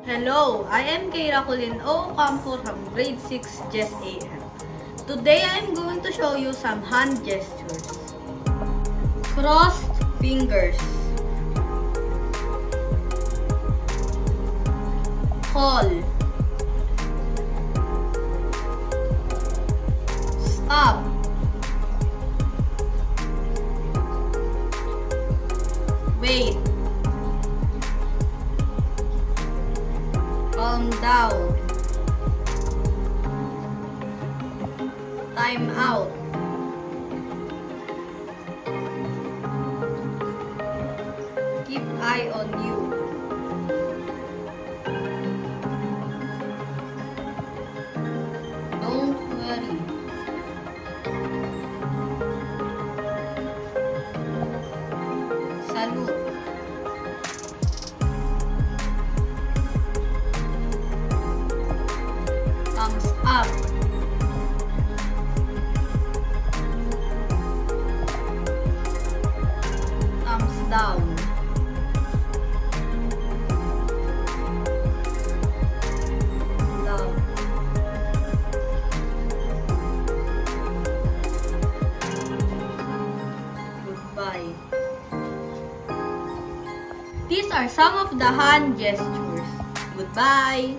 Hello, I am Keira Colin Ocampo from grade 6 Jess AM. Today I am going to show you some hand gestures. Crossed fingers. Call. Stop. Wait. Calm down. Time out. Keep eye on you. Don't worry. Salute. Thumbs up. Thumbs down. Down. Goodbye. These are some of the hand gestures. Goodbye.